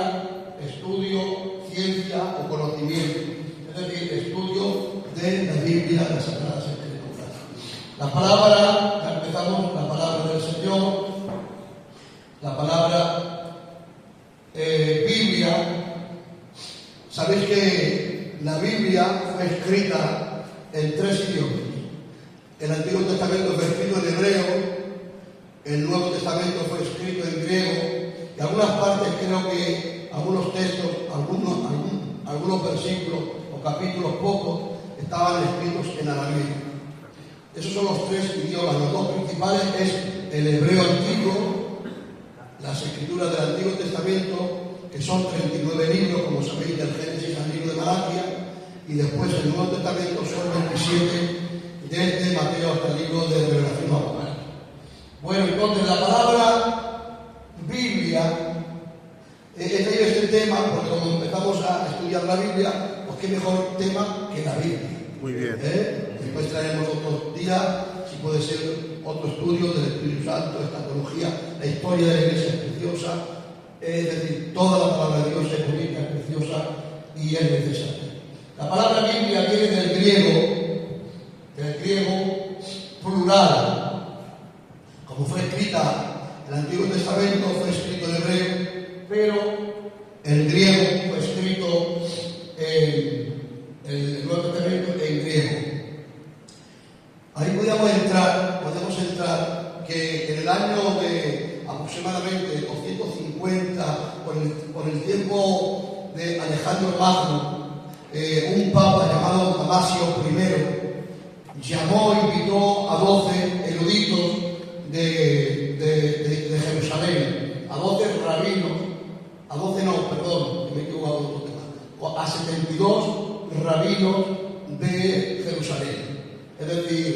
Biblia, estudio, ciencia o conocimiento. Es decir, estudio de la Biblia, de las Sagradas Escrituras. La palabra, ya empezamos, la palabra del Señor, la palabra Biblia. Sabéis que la Biblia fue escrita en 3 idiomas. El Antiguo Testamento fue escrito en hebreo, el Nuevo Testamento fue escrito en griego, y algunas partes creo que algunos textos, algunos versículos o capítulos pocos estaban escritos en arameo. Esos son los 3 idiomas. Los 2 principales es el hebreo antiguo, las escrituras del Antiguo Testamento, que son 39 libros, como sabéis, del Génesis al libro de Malaquía, y después el Nuevo Testamento son 27, desde Mateo hasta el libro de Revelación Apocalipsis. Bueno, entonces la palabra Biblia, he traído este tema porque como empezamos a estudiar la Biblia, pues qué mejor tema que la Biblia. Muy bien. Después traeremos otro día, si puede ser otro estudio del Espíritu Santo, escatología, la historia de la Iglesia es preciosa, es decir, toda la palabra de Dios es bonita, es preciosa y es necesaria. La palabra Biblia viene del griego plural. Como fue escrita el Antiguo Testamento, fue escrito en hebreo, pero el griego fue escrito el Nuevo Testamento en griego. Ahí podemos entrar que en el año de aproximadamente 250, por el tiempo de Alejandro Magno, un papa llamado Damasio I invitó a 12 eruditos de Jerusalén, a 12 rabinos, a 72 rabinos de Jerusalén. Es decir,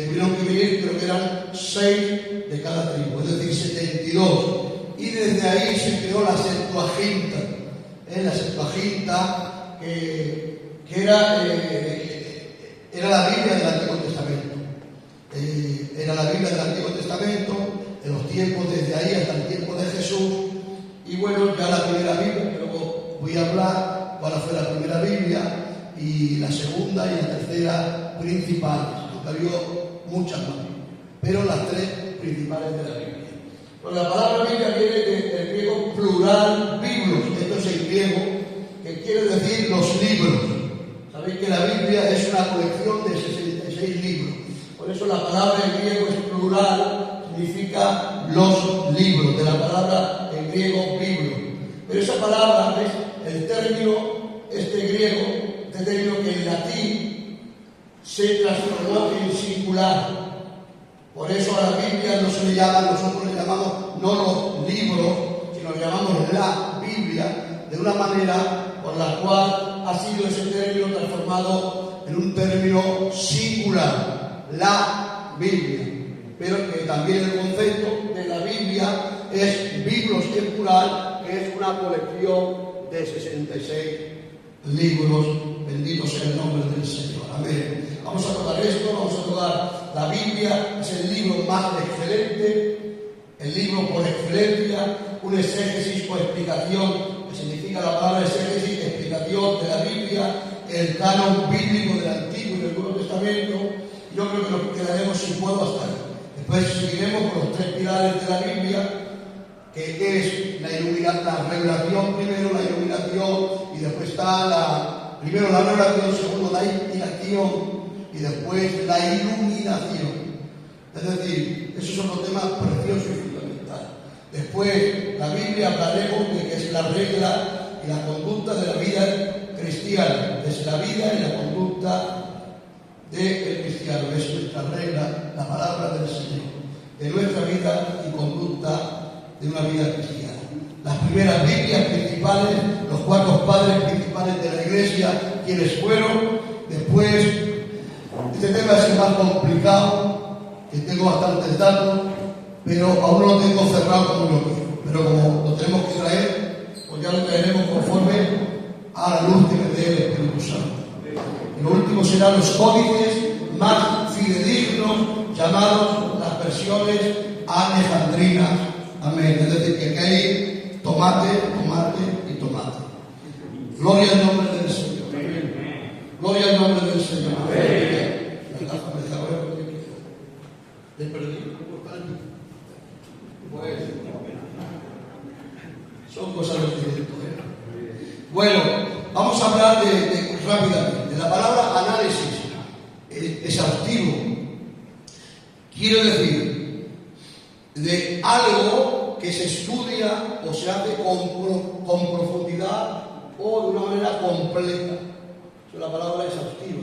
tuvieron que venir, creo que eran 6 de cada tribu, es decir, 72. Y desde ahí se creó la Septuaginta. La Septuaginta, que era la Biblia del Antiguo Testamento. Era la Biblia del Antiguo Testamento, en los tiempos desde ahí hasta el tiempo de Jesús. Y bueno, ya la primera Biblia, que luego voy a hablar cuál fue la primera Biblia, y la segunda y la tercera principales. Aunque habido muchas más, pero las 3 principales de la Biblia. Pues la palabra Biblia viene del griego plural biblos, esto es en griego, que quiere decir los libros. Sabéis que la Biblia es una colección de 66 libros. Por eso la palabra en griego es plural, significa los libros, de la palabra en griego libro. Pero esa palabra es el término, este término que en latín se transformó en singular. Por eso a la Biblia no se le llama, nosotros le llamamos no los libros, sino le llamamos la Biblia, de una manera por la cual ha sido ese término transformado en un término singular, la Biblia. Pero que también el concepto de la Biblia es biblos en plural, que es una colección de 66 libros. Bendito sea el nombre del Señor. Amén. Vamos a tocar esto, vamos a tocar la Biblia, es el libro más excelente, el libro por excelencia, un exégesis o explicación, que significa la palabra exégesis, explicación de la Biblia, el canon bíblico del Antiguo y del Nuevo Testamento. Yo creo que nos quedaremos sin puedo hasta ahí. Después seguiremos con los 3 pilares de la Biblia, que es la revelación primero, la iluminación, y después está primero la revelación, segundo la inspiración, y después la iluminación. Es decir, esos son los temas preciosos y fundamentales. Después, la Biblia hablaremos de que es la regla y la conducta de la vida cristiana. Es la vida y la conducta del cristiano. Es nuestra regla, la palabra del Señor, de nuestra vida y conducta de una vida cristiana. Las primeras Biblias principales, los 4 padres principales de la Iglesia, quienes fueron. Después, este tema es el más complicado, que tengo bastantes datos, pero aún no lo tengo cerrado como lo quiero. Pero como lo tenemos que traer, pues ya lo traeremos conforme a la luz que me dé el Espíritu Santo. Y lo último serán los códices más fidedignos, llamados las versiones alejandrinas. Amén. Es decir, que aquí hay tomate tomate y tomate. Gloria al nombre del Señor. Gloria al nombre del Señor. La gafa me deja ver porque quiero. ¿Te perdí? Pues son cosas del directo. Bueno, vamos a hablar rápidamente de la palabra análisis exhaustivo. Quiero decir, de algo que se estudia o se hace con profundidad o de una manera completa. Esa es la palabra exhaustiva.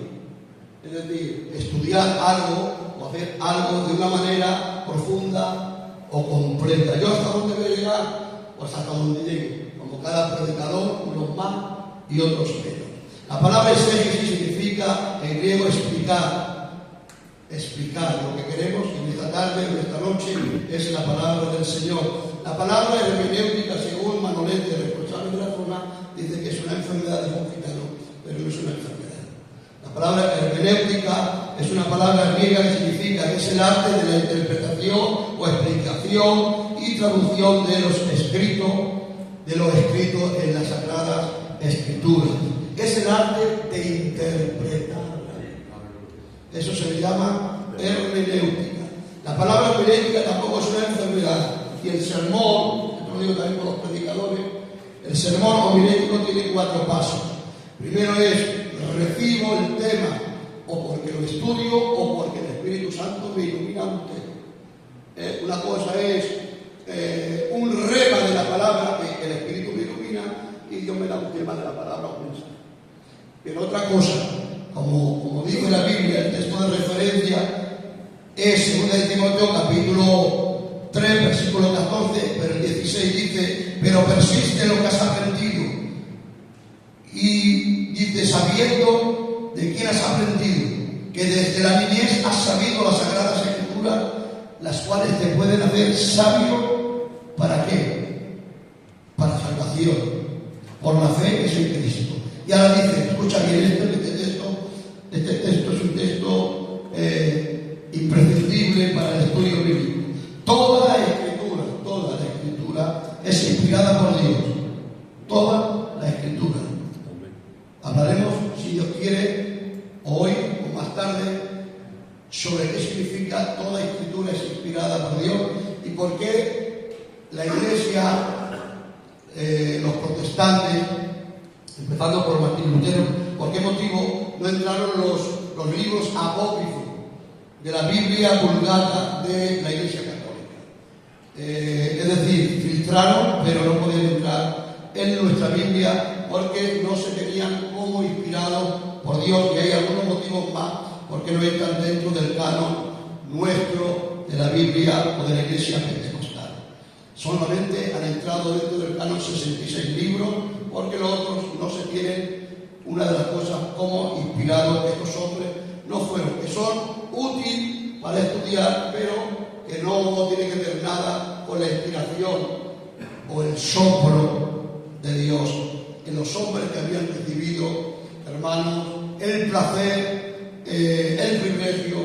Es decir, estudiar algo o hacer algo de una manera profunda o completa. ¿Yo hasta dónde voy a llegar? Pues hasta donde llegue. Como cada predicador, unos más y otros menos. La palabra exégesis significa en griego explicar. Explicar lo que queremos en esta tarde, en esta noche, es la palabra del Señor. La palabra hermenéutica, según Manolete, responsable de la forma, dice que es una enfermedad de un gitano, pero no es una enfermedad. La palabra hermenéutica es una palabra griega que significa que es el arte de la interpretación o explicación y traducción de lo escrito en las Sagradas Escrituras. Es el arte de interpretar. Eso se le llama hermenéutica. La palabra hermenéutica tampoco es una enfermedad. Y el sermón, esto lo digo también con los predicadores, el sermón homilético tiene 4 pasos. Primero es, recibo el tema, o porque lo estudio, o porque el Espíritu Santo me ilumina un tema. Una cosa es un rema de la palabra que el Espíritu me ilumina y Dios me da un tema de la palabra o un mensaje. Pero otra cosa, como dice la Biblia, el texto de referencia es 2 de Timoteo capítulo 3, versículo 14, pero el 16 dice, pero persiste en lo que has aprendido. Y dice, sabiendo de quién has aprendido, que desde la niñez has sabido las Sagradas Escrituras, las cuales te pueden hacer sabio, ¿para qué? Para salvación, por la fe que es en Cristo. Y ahora dice, escucha bien este texto es un texto imprescindible para el estudio bíblico. Toda la escritura es inspirada por Dios. Toda la escritura. Hablaremos, si Dios quiere, hoy o más tarde, sobre qué significa toda escritura es inspirada por Dios y por qué la Iglesia, los protestantes, empezando por Martín Lutero, ¿por qué motivo no entraron los libros apócrifos de la Biblia Vulgata de la Iglesia Católica? Es decir, filtraron, pero no podían entrar en nuestra Biblia porque no se tenían como inspirados por Dios, y hay algunos motivos más porque no entran dentro del canon nuestro de la Biblia o de la Iglesia Pentecostal. Solamente han entrado dentro del canon 66 libros, porque los otros no se tienen una de las cosas como inspirados que estos hombres no fueron, que son útiles para estudiar, pero que no tienen que ver nada con la inspiración o el soplo de Dios en los hombres que habían recibido, hermanos, el placer, el privilegio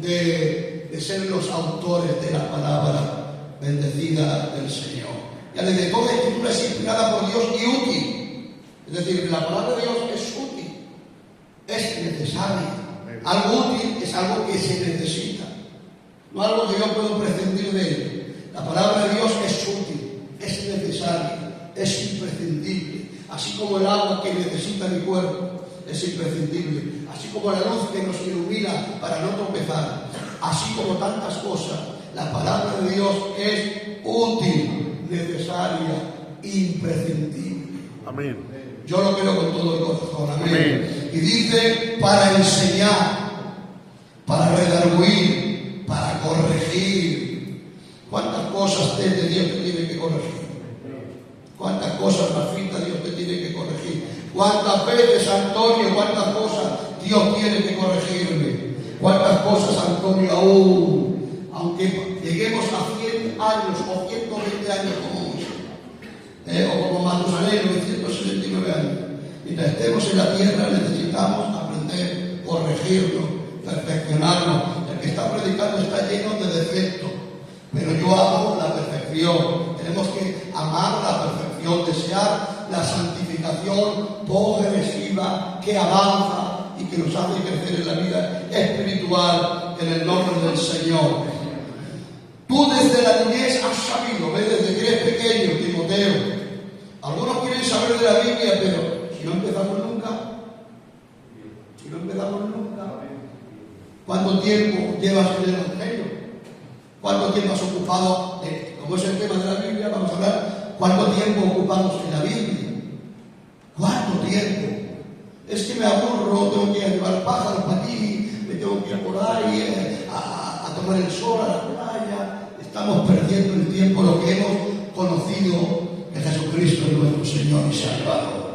de ser los autores de la palabra bendecida del Señor. Ya les digo, toda escritura es inspirada por Dios y útil. Es decir, la palabra de Dios es útil, es necesaria. Algo útil es algo que se necesita, no algo que yo puedo prescindir de ello. La palabra de Dios es útil, es necesaria, es imprescindible. Así como el agua que necesita mi cuerpo es imprescindible, así como la luz que nos ilumina para no tropezar, así como tantas cosas, la palabra de Dios es útil, necesaria, imprescindible. Amén. Yo lo creo con todo el corazón. Amén. Y dice, para enseñar, para redarguir, para corregir. ¿Cuántas cosas de Dios te tiene que corregir? ¿Cuántas cosas, Rafita, Dios te tiene que corregir? ¿Cuántas veces, Antonio, cuántas cosas Dios tiene que corregirme? ¿Cuántas cosas, Antonio, aunque lleguemos a 100 años o 120 años como mucho, o como Matusalén, 969 años, mientras estemos en la tierra necesitamos aprender, corregirnos, perfeccionarnos. El que está predicando está lleno de defectos, pero yo amo la perfección. Tenemos que amar la perfección. santificación, desear la santificación progresiva que avanza y que nos hace crecer en la vida espiritual en el nombre del Señor. Tú desde la niñez has sabido, ¿ves? Desde que eres pequeño, Timoteo. Algunos quieren saber de la Biblia, pero si no empezamos nunca, ¿cuánto tiempo llevas en el Evangelio? ¿Cuánto tiempo has ocupado, como es el tema de la Biblia, vamos a hablar, cuánto tiempo ocupamos en la Biblia? ¿Cuánto tiempo? Es que me aburro, tengo que llevar pájaros para aquí, me tengo que ir por ahí a tomar el sol a la playa. Estamos perdiendo el tiempo, lo que hemos conocido que Jesucristo es nuestro Señor y Salvador.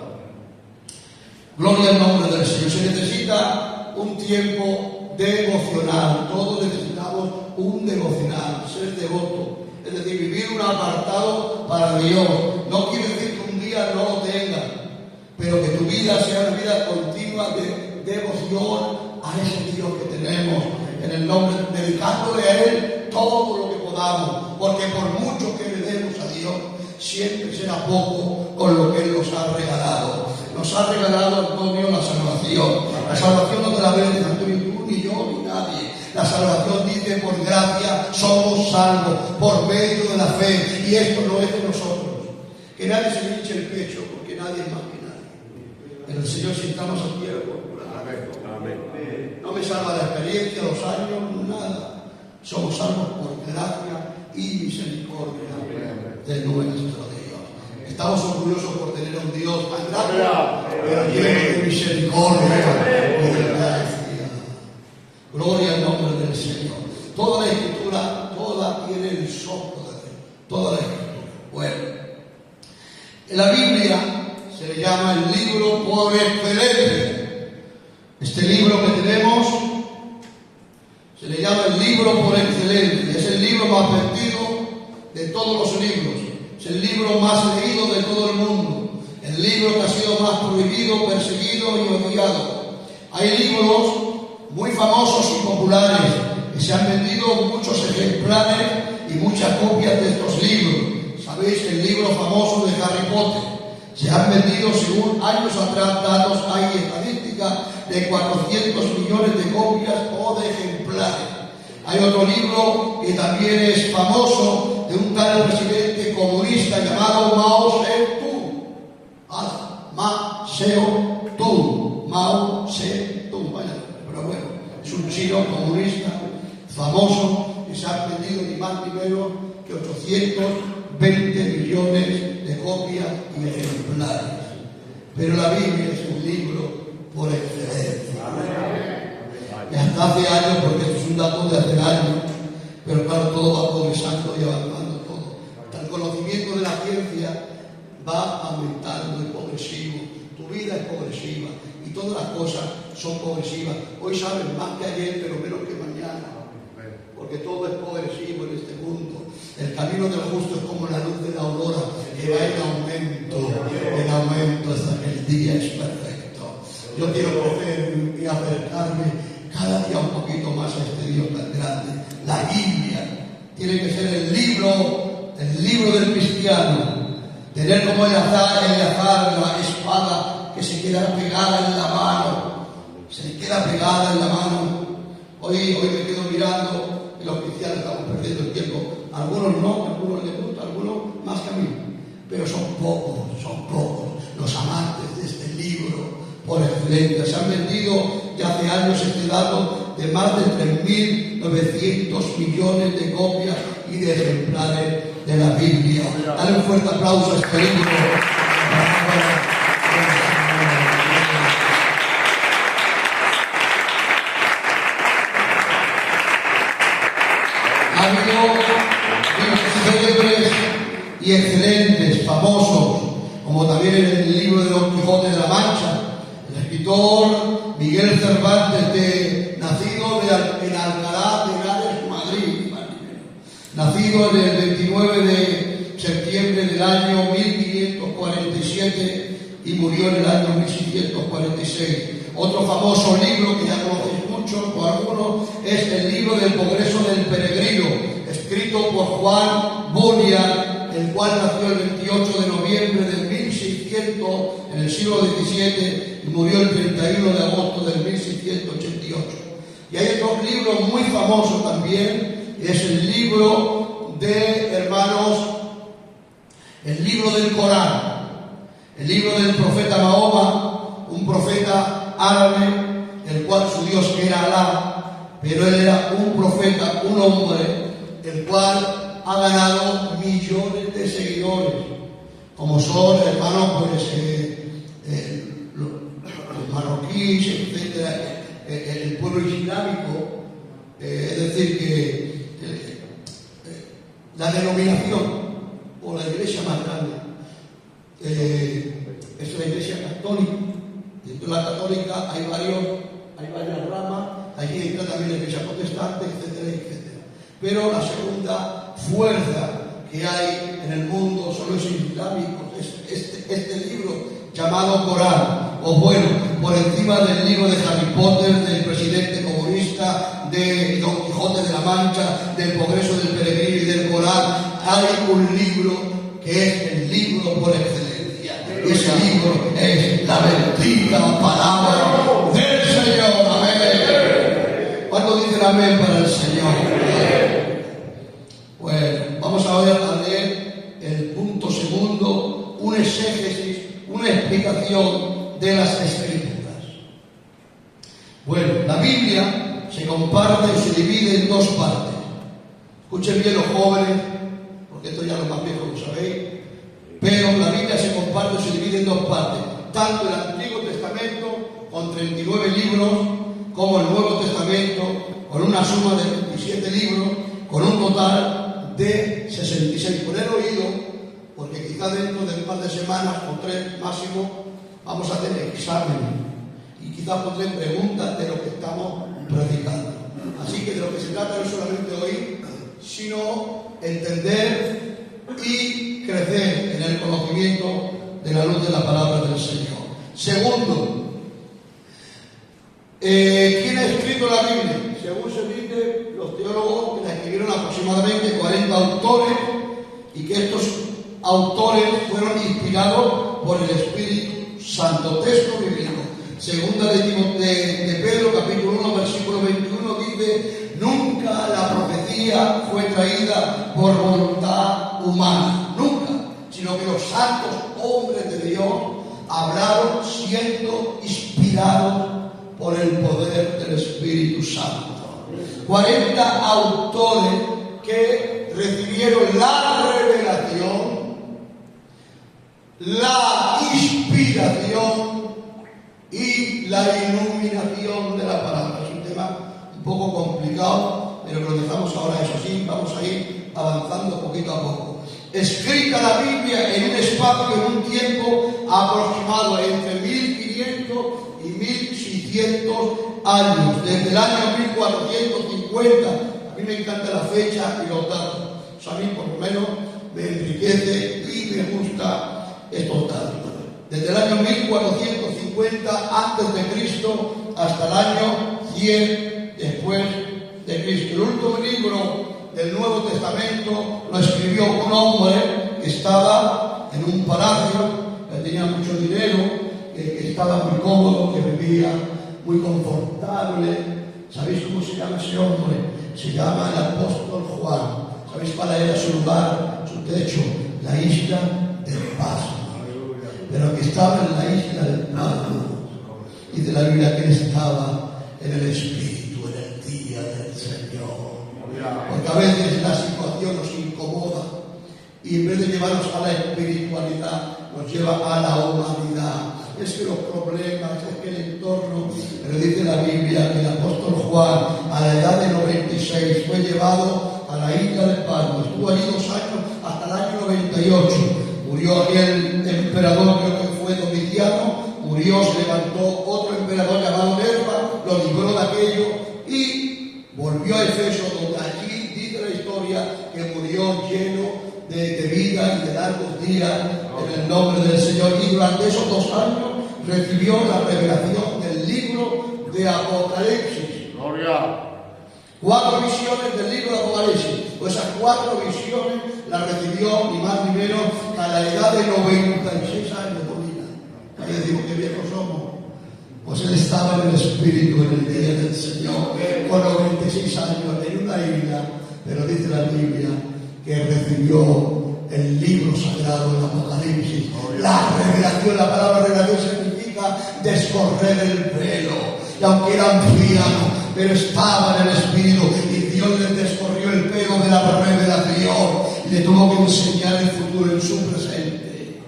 Gloria al nombre del Señor. Se necesita un tiempo devocional. Todos necesitamos un devocional, ser devoto. Es decir, vivir un apartado para Dios. No quiere decir que un día no lo tengas, pero que tu vida sea una vida continua de devoción a ese Dios que tenemos, en el nombre, dedicándole a Él todo lo que podamos, porque por mucho que le demos a Dios, siempre será poco con lo que Él nos ha regalado. Nos ha regalado, Antonio, la salvación. La salvación no te la ves ni tú, ni yo, ni nadie. La salvación dice: por gracia somos salvos, por medio de la fe. Y esto no es de nosotros. Que nadie se le hinche el pecho, porque nadie es más que nadie. Pero el Señor, si estamos aquí, no me salva la experiencia, los años, nada. Somos salvos por gracia y misericordia de nuestro Dios. Estamos orgullosos por tener a un Dios tan grande, pero lleno de misericordia y de gracia. Gloria al nombre del Señor. Toda la Escritura, toda tiene el soplo de Dios. Toda la Escritura. Bueno, en la Biblia se le llama el libro por excelencia. Este libro que tenemos se le llama el libro por excelencia. Es el libro más vendido de todos los libros. Es el libro más leído de todo el mundo. El libro que ha sido más prohibido, perseguido y odiado. Hay libros muy famosos y populares que se han vendido muchos ejemplares y muchas copias de estos libros. ¿Sabéis? El libro famoso de Harry Potter. Se han vendido, según años atrás datos, hay estadísticas de 400 millones de copias o de ejemplares. Hay otro libro que también es famoso, de un tal presidente comunista llamado Mao Zedong. Mao Zedong, vaya, pero bueno, es un chino comunista famoso que se ha vendido ni más ni menos que 820 millones de copias y ejemplares. Pero la Biblia es un libro por excelencia. Y hasta hace años, porque esto es un dato de hace años, pero claro, todo va progresando y avanzando todo. Hasta el conocimiento de la ciencia va aumentando, es progresivo. Tu vida es progresiva y todas las cosas son progresivas. Hoy sabes más que ayer, pero menos que mañana. Porque todo es progresivo en este mundo. El camino del justo es como la luz de la aurora, que va en aumento hasta que el día es perfecto. Yo quiero crecer y acercarme cada día un poquito más a este Dios tan grande. La Biblia tiene que ser el libro del cristiano. Tener como Eleazar la espada que se queda pegada en la mano. Se queda pegada en la mano. Hoy me quedo mirando y los cristianos estamos perdiendo el tiempo. Algunos no, algunos les gusta, algunos más que a mí. Pero son pocos los amantes de este libro por excelencia. Se han vendido ya hace años este dato de más de 3.900 millones de copias y de ejemplares de la Biblia. Dale un fuerte aplauso a este libro. Ha habido célebres y excelentes, famosos, como también en el libro de Don Quijote de la Mancha, el escritor Miguel Cervantes, nacido en Alcalá de Henares, Madrid, nacido en el 29 de septiembre del año 1547 y murió en el año 1646. Otro famoso libro que ya conocéis muchos o algunos es el libro del Progreso del Peregrino, escrito por Juan Bunyan el cual nació el 28 de noviembre del 1600 en el siglo XVII y murió el 31 de agosto del 1688. Y hay otro libro muy famoso también, que es el libro de, hermanos, el libro del Corán, el libro del profeta Mahoma, un profeta árabe, el cual su Dios era Alá, pero él era un profeta, un hombre, el cual ha ganado millones de seguidores, como son, hermanos, pues los marroquíes, etcétera, el pueblo islámico, es decir, que la denominación o la iglesia más grande es la iglesia católica. Dentro de la católica hay varias ramas, allí entra también la iglesia protestante, etcétera, etcétera. Pero la segunda fuerza que hay en el mundo son los islámicos. Este libro llamado Corán, o bueno, por encima del libro de Harry Potter, del presidente comunista, de Don Quijote de la Mancha, del Progreso del Peregrino y del Corán, hay un libro que es el libro por excelencia. Ese libro es la bendita palabra del Señor. Amén. ¿Cuánto dicen amén para el Señor? Bueno, vamos ahora a leer el punto segundo, un exégesis, una explicación de las Escrituras. Bueno, la Biblia se comparte y se divide en dos partes. Escuchen bien los jóvenes, porque esto ya los más viejos lo sabéis, pero la Biblia se comparte y se divide en dos partes, tanto el Antiguo Testamento con 39 libros, como el Nuevo Testamento con una suma de 27 libros, con un total de 66. Poner oído, porque quizá dentro de un par de semanas o 3 máximo vamos a tener exámenes y quizás pondré preguntas de lo que estamos predicando. Así que de lo que se trata no es solamente oír, sino entender y crecer en el conocimiento de la luz de la palabra del Señor. Segundo, ¿quién ha escrito la Biblia? Según se dice, los teólogos la escribieron aproximadamente 40 autores, y que estos autores fueron inspirados por el Espíritu Santo. Texto bíblico. Segunda de Pedro, capítulo 1, versículo 21, dice: nunca la profecía fue traída por voluntad humana, nunca, sino que los santos hombres de Dios hablaron siendo inspirados por el poder del Espíritu Santo. 40 autores que recibieron la revelación, la inspiración y la iluminación de la palabra. Es un tema un poco complicado, pero lo dejamos ahora, eso sí, vamos a ir avanzando poquito a poco. Escrita la Biblia en un espacio, en un tiempo aproximado entre 1500 y 1600 años, desde el año 1450. A mí me encanta la fecha y los datos. O sea, a mí por lo menos me enriquece y me gusta estos datos. Desde el año 1450 antes de Cristo hasta el año 100 después de Cristo. El último libro del Nuevo Testamento lo escribió un hombre que estaba en un palacio, que tenía mucho dinero, que estaba muy cómodo, que vivía muy confortable. ¿Sabéis cómo se llama ese hombre? Se llama el apóstol Juan. ¿Sabéis cuál era su lugar, su techo? La isla del Pasmo. Pero que estaba en la isla del Pasmo. Y de la Biblia que él estaba en el Espíritu, en el día del Señor. Porque a veces la situación nos incomoda y en vez de llevarnos a la espiritualidad, nos lleva a la humanidad. Es que los problemas, es que el entorno, pero dice la Biblia que el apóstol Juan, a la edad de 96, fue llevado a la isla del Pasmo. Estuvo allí 2 años, hasta el año 98. Murió aquel emperador, creo que fue Domiciano, murió, se levantó otro emperador llamado Nerva, lo libró de aquello y volvió a Efeso, donde allí dice la historia que murió lleno de vida y de largos días en el nombre del Señor. Y durante esos 2 años recibió la revelación del libro de Apocalipsis. Gloria. 4 visiones del libro de Apocalipsis. Pues esas 4 visiones las recibió ni más ni menos que a la edad de 96 años de vida. Ahí decimos que viejos somos. Pues él estaba en el Espíritu en el día del Señor, con 96 años, en una isla, pero dice la Biblia que recibió el libro sagrado del Apocalipsis. La revelación, la palabra revelación significa descorrer el velo. Y aunque era anciano, pero estaba en el Espíritu, y Dios le descorrió el velo de la revelación y le tuvo que enseñar el futuro en su presente.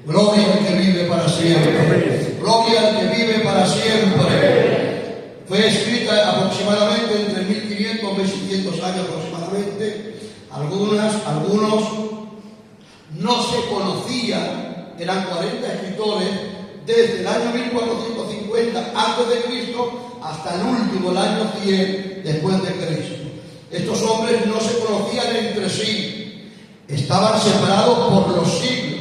Gloria al que vive para siempre. Gloria al que vive para siempre. Fue escrita aproximadamente entre 1500 y 1600 años aproximadamente. Algunos no se conocían, eran 40 escritores, desde el año 1450 a.C. hasta el último, el año 100 después de Cristo. Estos hombres no se conocían entre sí, estaban separados por los siglos.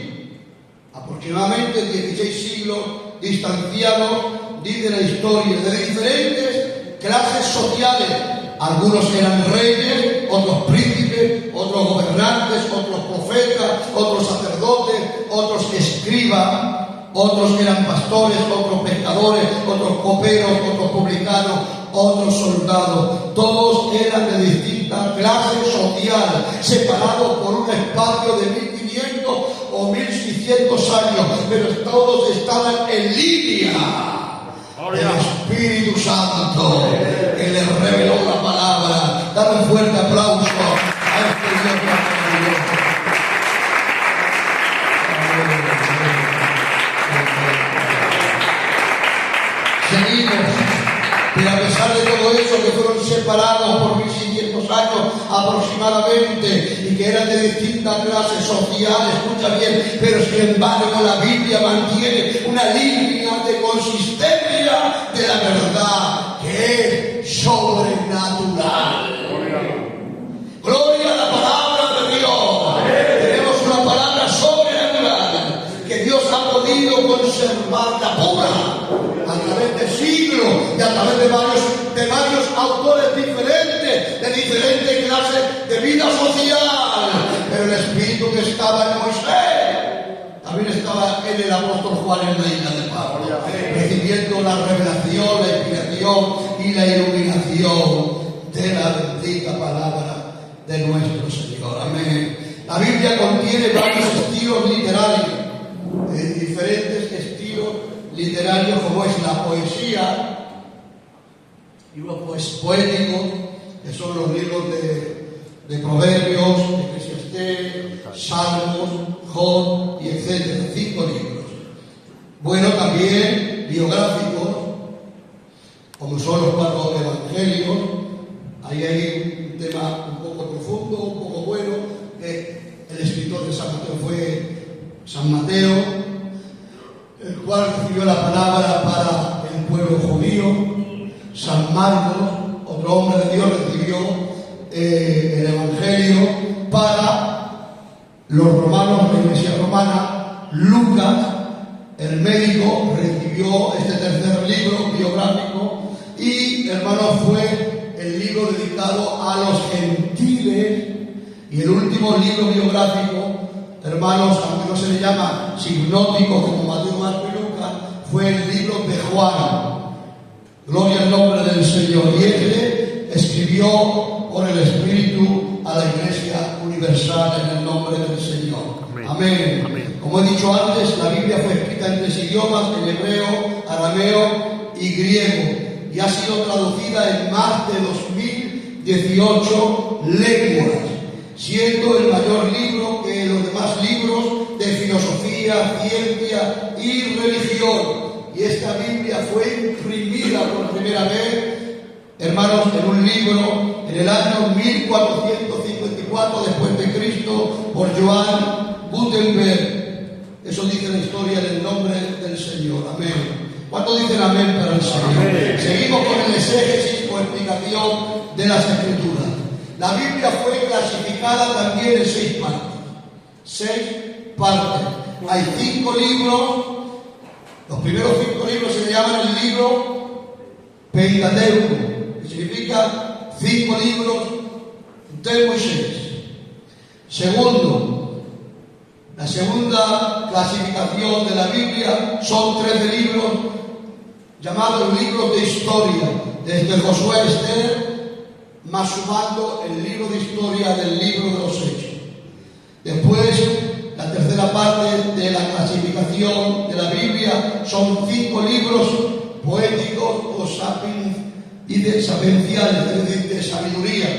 Aproximadamente 16 siglos distanciados, dice la historia, de diferentes clases sociales. Algunos eran reyes, otros príncipes, otros gobernantes, otros profetas, otros sacerdotes, otros escribas, otros eran pastores, otros pescadores, otros coperos, otros publicanos, otros soldados. Todos eran de distinta clase social, separados por un espacio de 1500 o 1600 años, pero todos estaban en línea. El Espíritu Santo que les reveló la palabra. Dar un fuerte aplauso a este Dios maravilloso. Seguimos, pero a pesar de todo eso, que fueron separados por 1600 años aproximadamente y que eran de distintas clases sociales, escucha bien, pero sin embargo la Biblia mantiene una línea de consistencia de la verdad que es sobrenatural. Gloria a la palabra de Dios. Tenemos una palabra sobrenatural que Dios ha podido conservarla pura a través de siglos y a través de varios autores diferentes, de diferentes clases de vida social. Pero el Espíritu que estaba en Moisés también estaba en el apóstol Juan en la isla de Pablo, recibiendo la revelación, la inspiración y la iluminación de la bendita palabra de nuestro Señor. Amén. La Biblia contiene varios estilos literarios, diferentes estilos literarios, como es la poesía, libros poéticos, que son los libros de Proverbios, Eclesiastés, Salmos, Job y etcétera, 5 libros. Bueno, también biográficos, como son los 4 evangelios. Ahí hay un tema un poco profundo, un poco bueno, que el escritor de San Mateo fue San Mateo, el cual recibió la palabra para el pueblo judío. San Marcos, otro hombre de Dios, recibió el Evangelio para los romanos, la Iglesia romana. Lucas, el médico, recibió este tercer libro biográfico y, hermanos, fue el libro dedicado a los gentiles. Y el último libro biográfico, hermanos, aunque no se le llama sinóptico como Mateo, Marcos y Lucas, fue el libro de Juan. Gloria al nombre del Señor. Y este escribió por el Espíritu a la Iglesia Universal en el nombre del Señor. Amén. Amén. Como he dicho antes, la Biblia fue escrita en 3 idiomas, en hebreo, arameo y griego, y ha sido traducida en más de 2018 lenguas, siendo el mayor libro que los demás libros de filosofía, ciencia y religión. Y esta Biblia fue imprimida por primera vez, hermanos, en un libro en el año 1454 después de Cristo por Johann Gutenberg. Eso dice la historia del nombre del Señor. Amén. ¿Cuántos dicen amén para el Señor? Amén. Seguimos con el exégesis o explicación de las Escrituras. La Biblia fue clasificada también en 6 partes. 6 partes. Hay 5 libros. Los primeros 5 libros se llaman el libro Pentateuco, que significa 5 libros de Moisés. Segundo, la segunda clasificación de la Biblia son 13 libros llamados libros de historia, desde Josué a Esther, más sumando el libro de historia del libro de los Hechos. Después, la tercera parte de la clasificación de la Biblia son 5 libros poéticos o sapienciales, es decir, de sabiduría,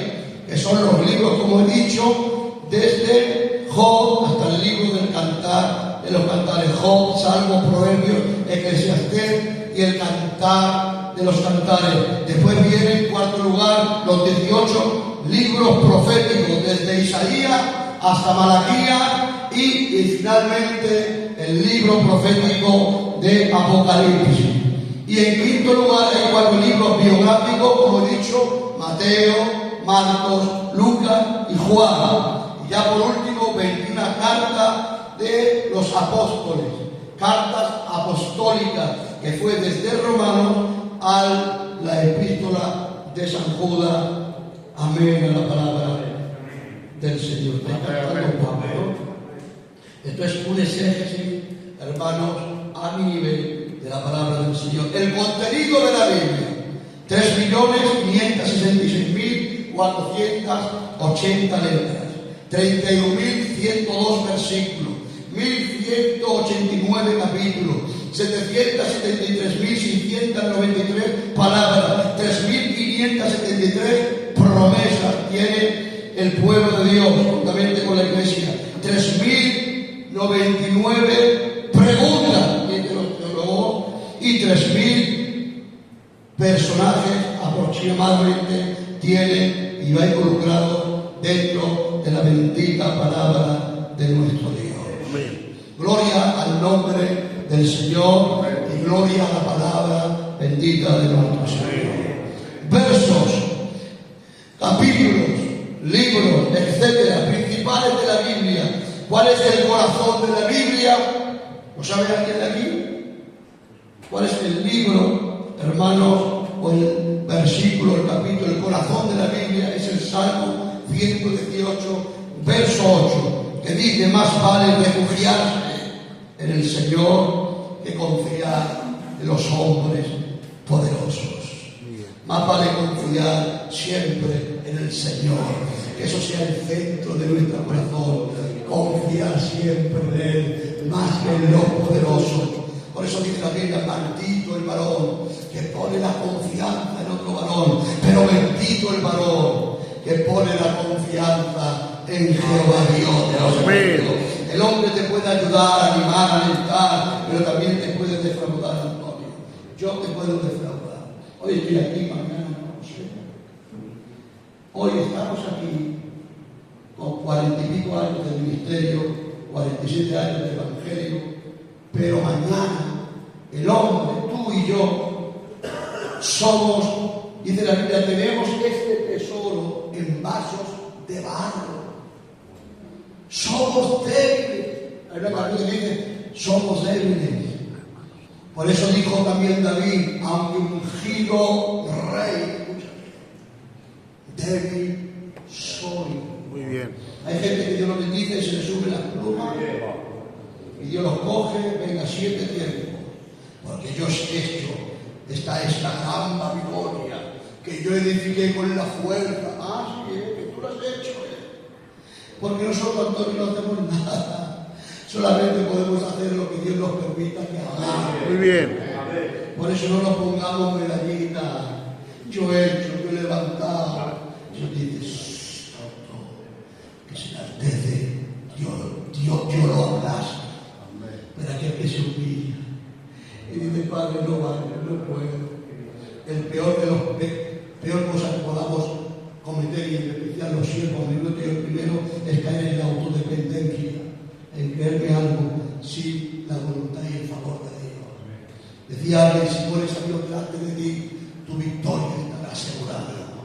que son los libros, como he dicho, desde Job hasta el libro del Cantar, de los Cantares, Job, Salmos, Proverbios, Eclesiastés y el Cantar de los Cantares. Después viene en cuarto lugar los 18 libros proféticos, desde Isaías hasta Malaquías, y finalmente el libro profético de Apocalipsis. Y en quinto lugar hay 4 libros biográficos, como he dicho, Mateo, Marcos, Lucas y Juan. Y ya por último, 21 cartas de los apóstoles, cartas apostólicas, que fue desde Romanos a la epístola de San Judas. Amén a la palabra del Señor. Esto es un exégesis, hermanos, a mi nivel de la palabra del Señor. El contenido de la Biblia: 3.566.480 letras, 31.102 versículos, 1.189 capítulos, 773.693 palabras, 3.573 promesas tiene el pueblo de Dios juntamente con la iglesia, 3.099 preguntas de los teólogos y 3.000 personajes aproximadamente tiene y va involucrado dentro de la bendita palabra de nuestro Dios. Gloria al nombre del Señor y gloria a la palabra bendita de nuestro Señor. Versos, capítulos, libros, etcétera, principales de la Biblia. ¿Cuál es el corazón de la Biblia? ¿Lo sabe alguien de aquí? ¿Cuál es el libro, hermanos, o el versículo, el capítulo, el corazón de la Biblia? Es el Salmo 118, verso 8, que dice: más vale refugiarse en el Señor que confiar en los hombres poderosos. Más vale confiar siempre en el Señor, que eso sea el centro de nuestro corazón, confiar siempre en Él, más que en los poderosos. Por eso dice la Biblia: maldito el varón que pone la confianza en otro varón, pero bendito el varón que pone la confianza en Jehová Dios de los ejércitos. El hombre te puede ayudar, animar, alentar, pero también te puede defraudar, Antonio. Yo te puedo defraudar. Hoy estoy aquí, mañana no lo sé. Hoy estamos aquí con 40 y pico años de ministerio, 47 años de evangelio, pero mañana el hombre, tú y yo, somos, dice la Biblia, tenemos este tesoro en vasos de barro. Somos débiles. Hay una canción que dice: somos débiles. Por eso dijo también David: aunque ungido rey, débil soy. Muy bien. Hay gente que Dios lo bendice y se le sube las plumas y Dios los coge, venga, 7 tiempos, porque yo he hecho esta gran Babilonia que yo edifiqué con la fuerza. Ah, sí, que tú lo has hecho. Porque nosotros, Antonio, no hacemos nada. Solamente podemos hacer lo que Dios nos permita que hagamos. Muy bien. Por eso no nos pongamos medallita. Yo he hecho, yo he levantado. Dios dice: que se enaltece, Dios lo aplasta. Pero aquel que se humilla y dice: Padre, no vale, no puedo. El peor de los peor cosas que podamos cometer, y en especial los siervos minutos, el primero es caer en la autodependencia, en creerme algo sin la voluntad y el favor de Dios. Decía alguien: si pones a Dios delante de ti, tu victoria estará asegurada.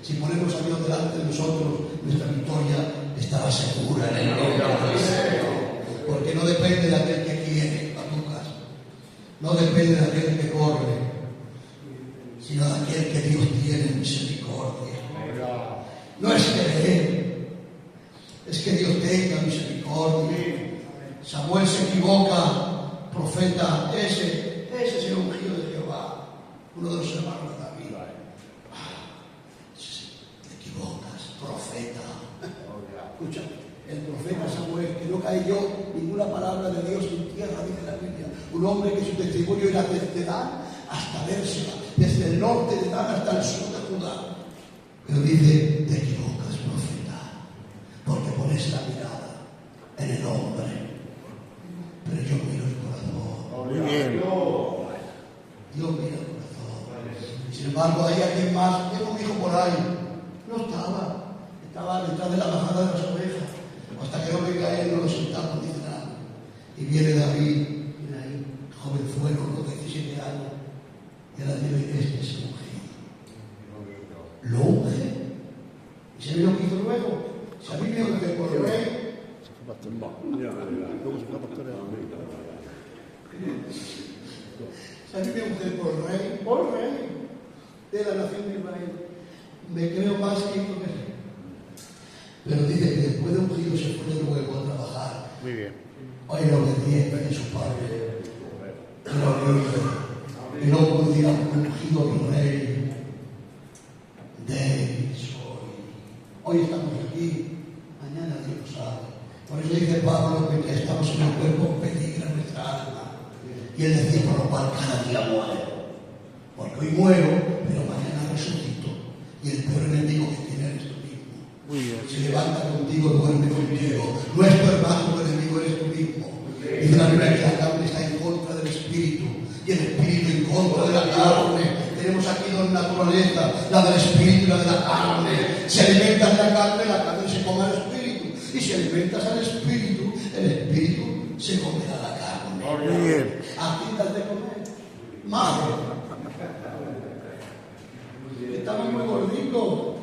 Si ponemos a Dios delante de nosotros, nuestra victoria estará segura en el nombre del Señor. Porque no depende de aquel que quiere a tu casa, no depende de aquel que corre, sino de aquel que Dios tiene misericordia. No es querer, es que Dios tenga misericordia. Samuel se equivoca, profeta, ese es el ungido de Jehová, uno de los hermanos de David. Te equivocas, profeta. Escucha, el profeta Samuel, que no cayó ninguna palabra de Dios en tierra, dice la Biblia. Un hombre que su testimonio era desde Dan hasta Bérseba, desde el norte de Dan hasta el sur de Judá. Pero dice, te equivocas, profeta, porque pones la mirada en el hombre, pero yo miro el corazón. Muy bien. Yo miro el corazón. Sin embargo, hay alguien más, tengo un hijo por ahí. No estaba detrás de la bajada de las ovejas. Hasta que no venga él, no lo sentamos, dice nada. Y viene David, viene ahí, jovenzuelo, con 17 años. Y ahora dice, este es el ungido. Lo unge. ¿Y sabe lo que hizo luego? ¿Se había visto que por rey? ¿Sabía usted por rey de la nación de Israel? Me creo más que hizo que rey. Pero dice que después de ungido se fue de nuevo a trabajar. Muy bien. Hoy la obediencia de su padre. Y no podía ungido mi rey. Débil soy. Hoy estamos aquí, mañana Dios lo sabe. Por eso dice Pablo que estamos en el cuerpo, peligra nuestra alma. Y él decía, por lo cual cada día muero. Porque hoy muero, pero mañana resucito. Y el peor enemigo que tiene eres tú mismo. Muy bien. Se levanta contigo, duerme contigo. Nuestro hermano, el enemigo eres tú mismo. Dice la Biblia que la carne está en contra del espíritu. Y el espíritu en contra de la carne. Tenemos aquí dos naturalezas, la del espíritu y la de la carne. Si alimentas la carne se come al espíritu. Y si alimentas al espíritu, el espíritu se comerá la carne. Muy bien. ¿A quién das de comer? Madre. Estamos muy gorditos.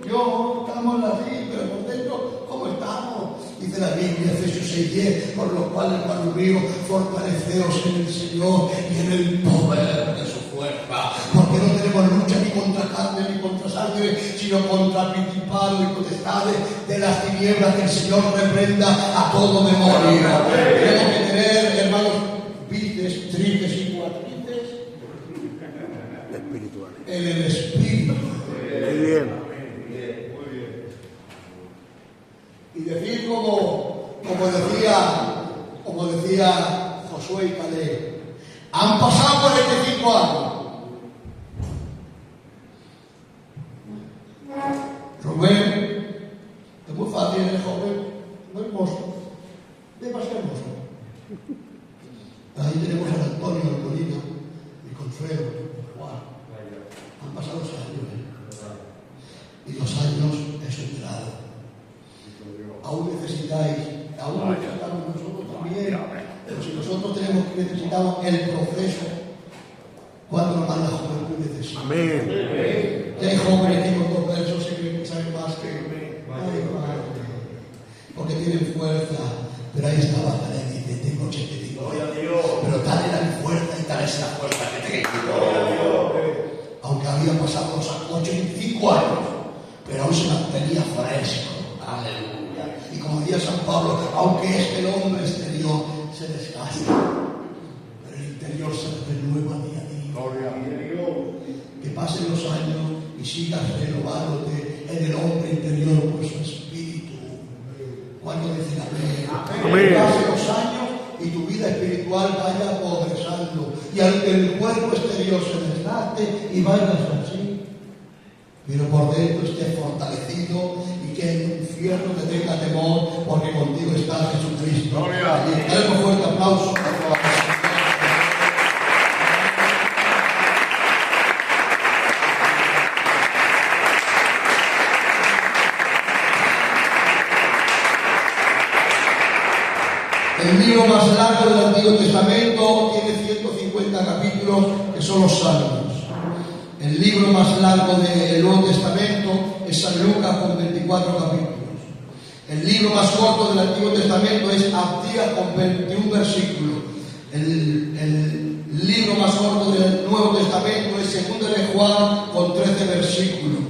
Yo, estamos así, pero por dentro, ¿cómo estamos? Dice la Biblia, Efesios 6:10, por lo cual, hermano mío, fortaleceos en el Señor y en el poder de su fuerza. Porque no tenemos lucha ni contra carne ni contra sangre, sino contra principados y potestades de las tinieblas, que el Señor reprenda a todo demonio. Tenemos que tener, hermanos, bíceps, tríceps y cuatrices Espirituales. en el espíritu. Muy bien. Y decir como decía Josué y Caleb, han pasado 45 años. Rubén, es muy fácil, eres joven, no hermoso, demasiado hermoso. Ahí tenemos a Antonio, el Molina, el Confrero, Juan. Han pasado los años, y los años es un grado. Aún necesitamos nosotros también, pero si nosotros necesitamos el proceso, ¿cuándo más la juventud necesita? Amén. Y hay jóvenes que con 2 versos se creen que saben más que ay, madre, porque tienen fuerza, pero ahí estaba Caleb y dice, tengo 85, pero tal era mi fuerza y tal es la fuerza que tengo. Aunque había pasado los 85 años, pero aún se mantenía fresco. Aleluya. Y como decía San Pablo, aunque el hombre exterior se desgasta, pero el interior se renueva día a día. Que pasen los años y sigas renovándote en el hombre interior por su espíritu. Cuando dicen amén. Que pasen los años y tu vida espiritual vaya progresando. Y aunque el cuerpo exterior se desgaste y vayas así, pero por dentro esté fortalecido y que en el infierno te tenga temor, porque contigo está Jesucristo. Dale un fuerte aplauso. El libro más largo del Antiguo Testamento tiene 150 capítulos, que son los Salmos. El libro más largo del Nuevo Testamento es San Lucas, con 24 capítulos. El libro más corto del Antiguo Testamento es Abdías, con 21 versículos. El libro más corto del Nuevo Testamento es Segunda de Juan, con 13 versículos.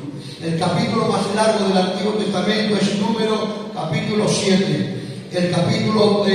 El capítulo más largo del Antiguo Testamento es Número capítulo 7. El capítulo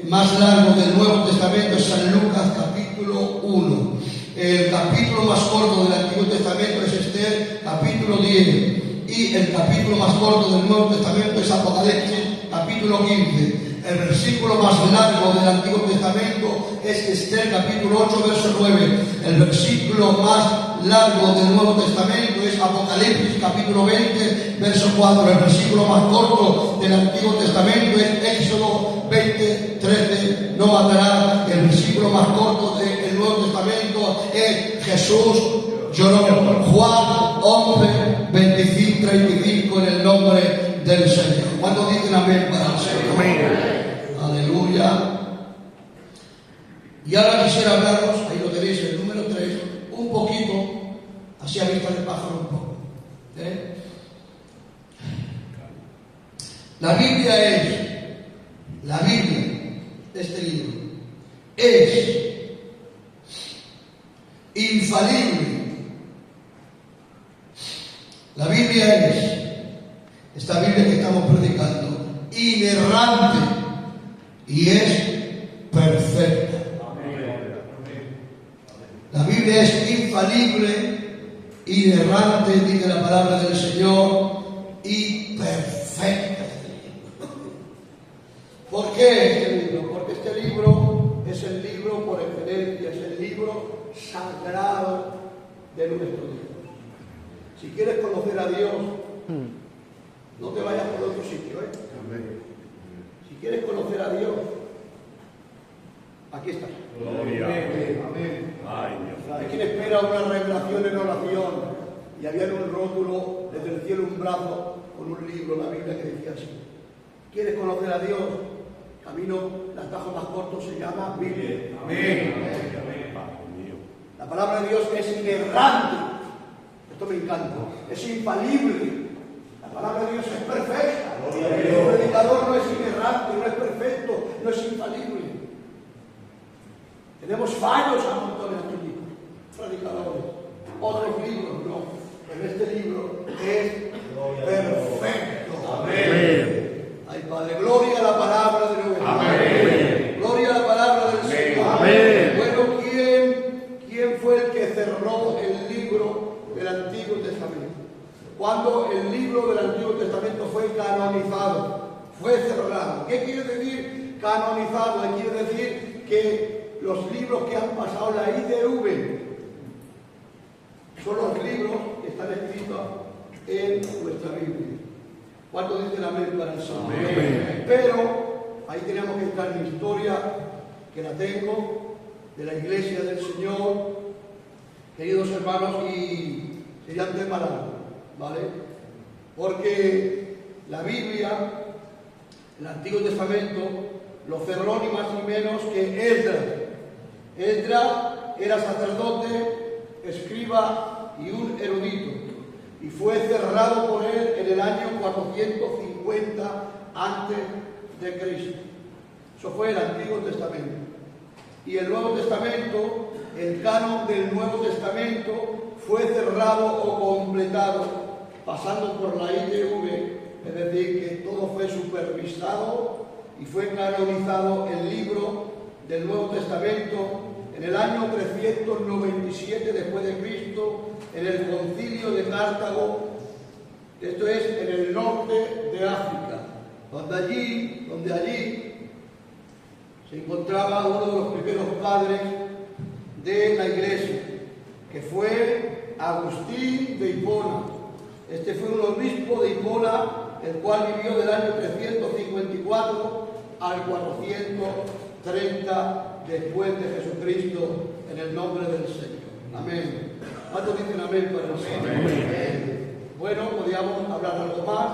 más largo del Nuevo Testamento es San Lucas capítulo 1. El capítulo más corto del Antiguo Testamento es Esther capítulo 10. Y el capítulo más corto del Nuevo Testamento es Apocalipsis capítulo 15. El versículo más largo del Antiguo Testamento es Esther capítulo 8 verso 9. El versículo más largo del Nuevo Testamento es Apocalipsis capítulo 20 verso 4. El versículo más corto del Antiguo Testamento es Éxodo 20, 13, no matará. El versículo más corto del Nuevo Testamento es Jesús lloró. Juan 11, 25, 35 en el nombre del Señor. ¿Cuántos dicen amén para el Señor? Amén. Aleluya. Y ahora quisiera hablaros, ahí lo tenéis, el número 3, un poquito, así a vista de pájaro un poco. La Biblia, este libro, es infalible. La Biblia esta Biblia que estamos predicando, inerrante y es perfecta. La Biblia es infalible, inerrante, dice la palabra del Señor, y perfecta. ¿Por qué este libro? Porque este libro es el libro por excelencia, es el libro sagrado de nuestro Dios. Si quieres conocer a Dios, no te vayas por otro sitio, Si quieres conocer a Dios, aquí está. Amén. Hay quien espera una revelación en oración, y había en un rótulo desde el cielo un brazo con un libro, la Biblia, que decía así: ¿quieres conocer a Dios? Camino, el atajo más corto se llama Biblia. Amén. La palabra de Dios es inerrante. Esto me encanta. Es infalible. La palabra de Dios es perfecta. El predicador no es inerrante, no es perfecto, no es infalible. Tenemos fallos a montones aquí, predicadores. Otros libros no. Pero este libro es perfecto. Amén. Ay, Padre, gloria a la palabra de Dios. Amén. Gloria a la palabra del Señor. Amén. Bueno, ¿quién fue el que cerró el libro del Antiguo Testamento? Cuando el libro del Antiguo Testamento fue canonizado, fue cerrado. ¿Qué quiere decir canonizado? Quiere decir que los libros que han pasado la ITV son los libros que están escritos en nuestra Biblia. ¿Cuántos dicen amén para el Señor? Amén. Pero ahí tenemos que entrar en mi historia, que la tengo, de la iglesia del Señor, queridos hermanos, y sería un tema largo, ¿vale? Porque la Biblia, el Antiguo Testamento, lo cerró ni más ni menos que Esdras. Esdras era sacerdote, escriba y un erudito, y fue cerrado por él en el año 450 a.C. Eso fue el Antiguo Testamento. Y el Nuevo Testamento, el canon del Nuevo Testamento, fue cerrado o completado, pasando por la ITV, es decir, que todo fue supervisado y fue canonizado el libro del Nuevo Testamento en el año 397 después de Cristo, en el concilio de Cartago. Esto es en el norte de África, donde allí se encontraba uno de los primeros padres de la iglesia, que fue Agustín de Hipona. Este fue un obispo de Hipona, el cual vivió del año 354 al 430 después de Jesucristo, en el nombre del Señor. Amén. ¿Cuántos dicen amén para nosotros? Amén. Bueno, podríamos hablar algo más.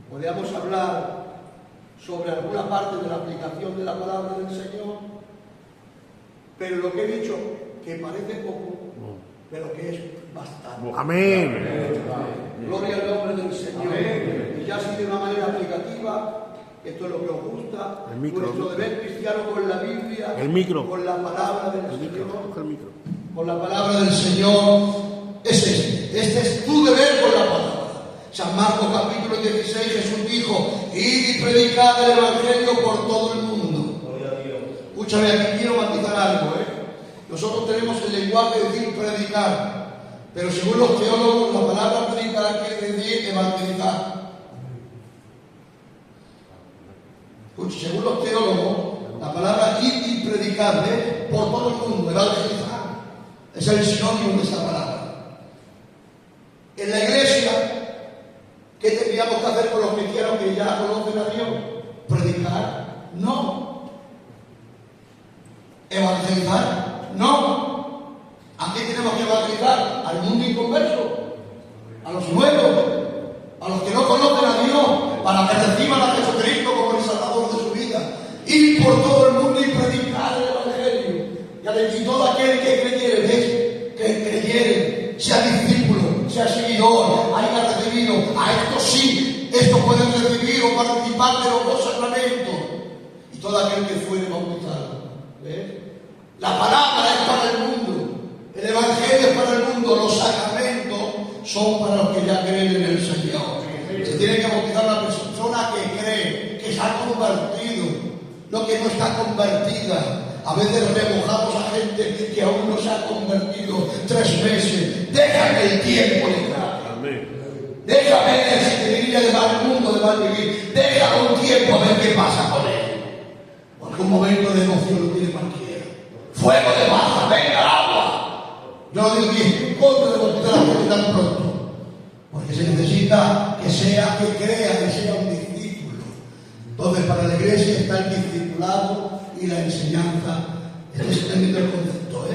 Podríamos hablar sobre alguna parte de la aplicación de la palabra del Señor. Pero lo que he dicho, que parece poco, pero que es bastante. Amén. Gloria al nombre del Señor. Amén. Y ya así de una manera aplicativa, esto es lo que os gusta, nuestro deber cristiano con la Biblia, con la palabra del Señor, con la palabra del Señor, es este. Este es tu deber con la palabra. San Marcos capítulo 16, Jesús dijo: id y predicad el Evangelio por todo el mundo. Escúchame, aquí quiero matizar algo, Nosotros tenemos el lenguaje de decir predicar, pero según los teólogos, la palabra predicar quiere decir evangelizar. Escuche, según los teólogos, la palabra id y predicar por todo el mundo, evangelizar, es el sinónimo de esa palabra. En la iglesia, ¿qué tendríamos que hacer con los cristianos que ya conocen a Dios? ¿Predicar? No. ¿Evangelizar? No. ¿A quién tenemos que evangelizar? Al mundo inconverso, a los nuevos, a los que no conocen a Dios, para que reciban a Jesucristo como el Salvador de su vida. Ir por todo el mundo y predicar el Evangelio. Y todo aquel que creyere, sea discípulo, sea seguidor, haya recibido, a esto sí, esto pueden recibir o participar de los dos sacramentos. Y todo aquel que fuere bautizado. ¿Ves? La palabra es para el mundo, el Evangelio es para el mundo, los sacramentos son para los que ya creen en el Señor. Se tiene que bautizar una persona que cree, que se ha convertido, no que no está convertida. A veces remojamos a gente que aún no se ha convertido 3 meses. Deja que el tiempo le trae. Déjame si te diría de mal mundo, de mal vivir. Déjalo un tiempo a ver qué pasa con él. Porque un momento de emoción lo tiene cualquiera. Fuego de baja, venga agua. Yo no digo que en contra de bautizar a la gente tan pronto. Porque se necesita que crea, que sea un discípulo. Entonces, para la iglesia está el discipulado y la enseñanza. Este es tremendo el concepto,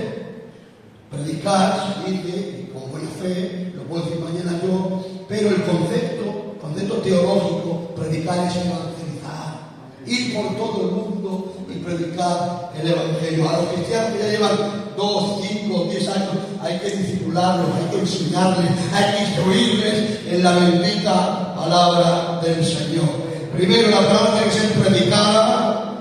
Predicar, se dice, y con buena fe, lo puedo decir mañana yo, pero el concepto teológico, predicar es evangelizar. Ir por todo el mundo y predicar el Evangelio. A los cristianos que ya llevan 2, 5, 10 años, hay que discipularlos, hay que enseñarles, hay que instruirles en la bendita palabra del Señor. Primero, la palabra tiene que ser predicada,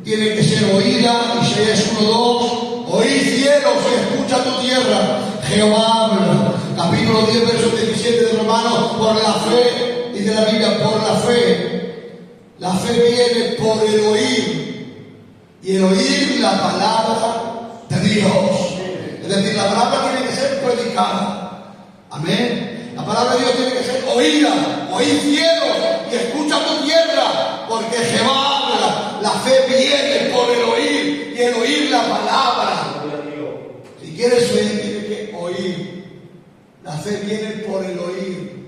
tiene que ser oída. Isaías 1:2, oíd cielos y escucha tu tierra, Jehová habla. Capítulo 10, verso 17 de Romanos, por la fe, dice la Biblia, por la fe. La fe viene por el oír, y el oír la palabra de Dios. Es decir, la palabra tiene que ser predicada. Amén. La palabra de Dios tiene que ser oída. Oíd cielos y escucha tu tierra, porque Jehová habla. La fe viene por el oír, y el oír la palabra. Si quieres oír, tienes que oír. La fe viene por el oír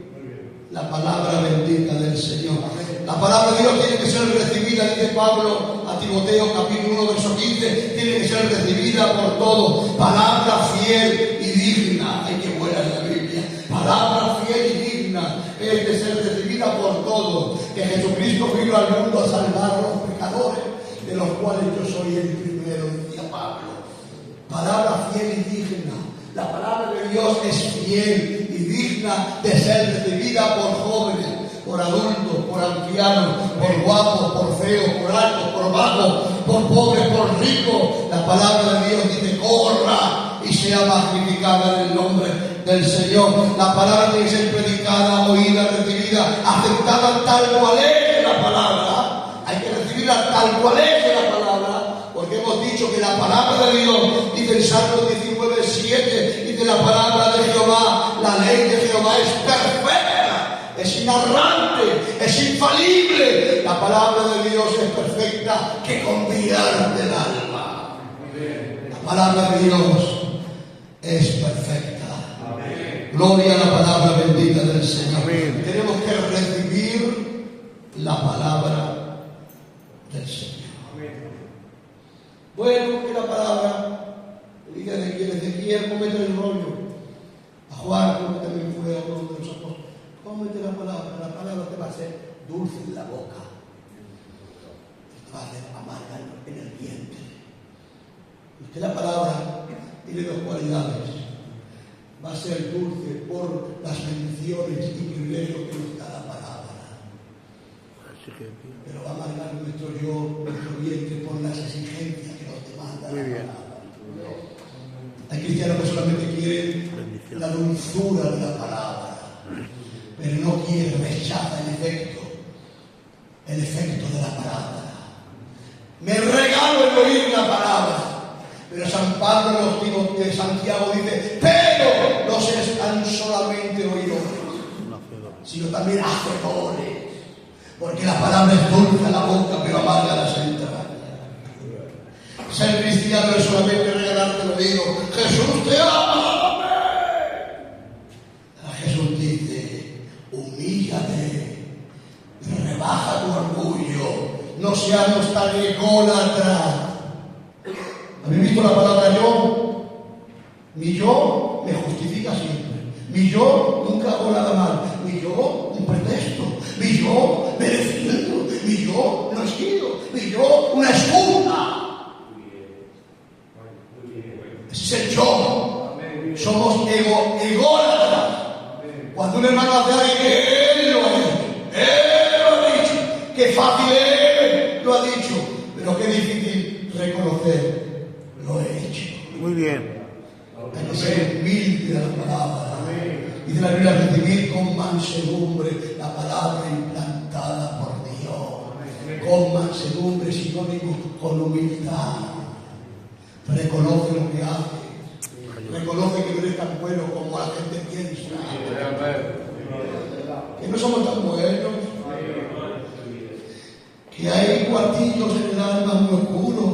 la palabra bendita del Señor. La palabra de Dios tiene que ser recibida, dice Pablo a Timoteo, capítulo 1, verso 15, tiene que ser recibida por todos. Palabra fiel y digna. Ay, qué buena es la Biblia. Palabra fiel y digna es de ser recibida por todos. Que Jesucristo vino al mundo a salvar a los pecadores, de los cuales yo soy el primero, decía Pablo. Palabra fiel y digna. La palabra de Dios es fiel y digna de ser recibida por jóvenes, por adultos, por ancianos, por guapos, por feos, por altos, por bajos, por pobres, por ricos. La palabra de Dios dice: corra y sea magnificada en el nombre del Señor. La palabra tiene que ser predicada, oída, recibida, aceptada tal cual es la palabra. Hay que recibirla tal cual es la palabra, porque hemos dicho que la palabra de Dios, dice el Salmo 19:7, dice la palabra de Jehová, la ley de Jehová es perfecta, es inaberrante, es infalible. La palabra de Dios es perfecta, que convierte el alma. La palabra de Dios es perfecta. Gloria a la palabra bendita del Señor. Tenemos que recibir la palabra del Señor. Bueno, que la palabra, diga de quién, Ezequiel, cómete el rollo. A Juan, como también fue a uno de los apóstoles, cómete la palabra te va a ser dulce en la boca, te va a hacer amarga en el vientre. Usted, la palabra tiene 2 cualidades: va a ser dulce por las bendiciones y privilegios que nos da la palabra, pero va a amargar nuestro vientre por las exigencias que nos demanda la palabra. Hay cristianos que solamente quieren las dulzura de la palabra, pero no quiere, rechaza el efecto de la palabra. Me regalo el oír la palabra, pero San Pablo de Santiago dice, pero no sean tan solamente oidores, sino también hacedores, porque la palabra es dulce a la boca, pero amarga a las entrañas. Ser cristiano es solamente regalarte el oído. Jesús te ama. Jesús dice, humíllate, rebaja tu orgullo, no seamos tan ególatras. ¿Habéis visto la palabra yo? Mi yo me justifica siempre. Mi yo nunca hago nada mal. Mi yo un pretexto. Mi yo me defiendo. Mi yo no esquivo. Mi yo una excusa. Ese es el yo. Somos ególatras. Cuando un hermano hace algo que él lo ha dicho, qué fácil él lo ha dicho, pero qué difícil reconocer, lo he hecho. Muy bien. Hay que ser humilde de la palabra. Dice la Biblia, recibir con mansedumbre la palabra implantada por Dios. Con mansedumbre, sinónimo con humildad. Reconoce lo que hace. Reconoce que no eres tan bueno como la gente piensa. Que no somos tan buenos. Que hay cuartillos en el alma muy oscuros.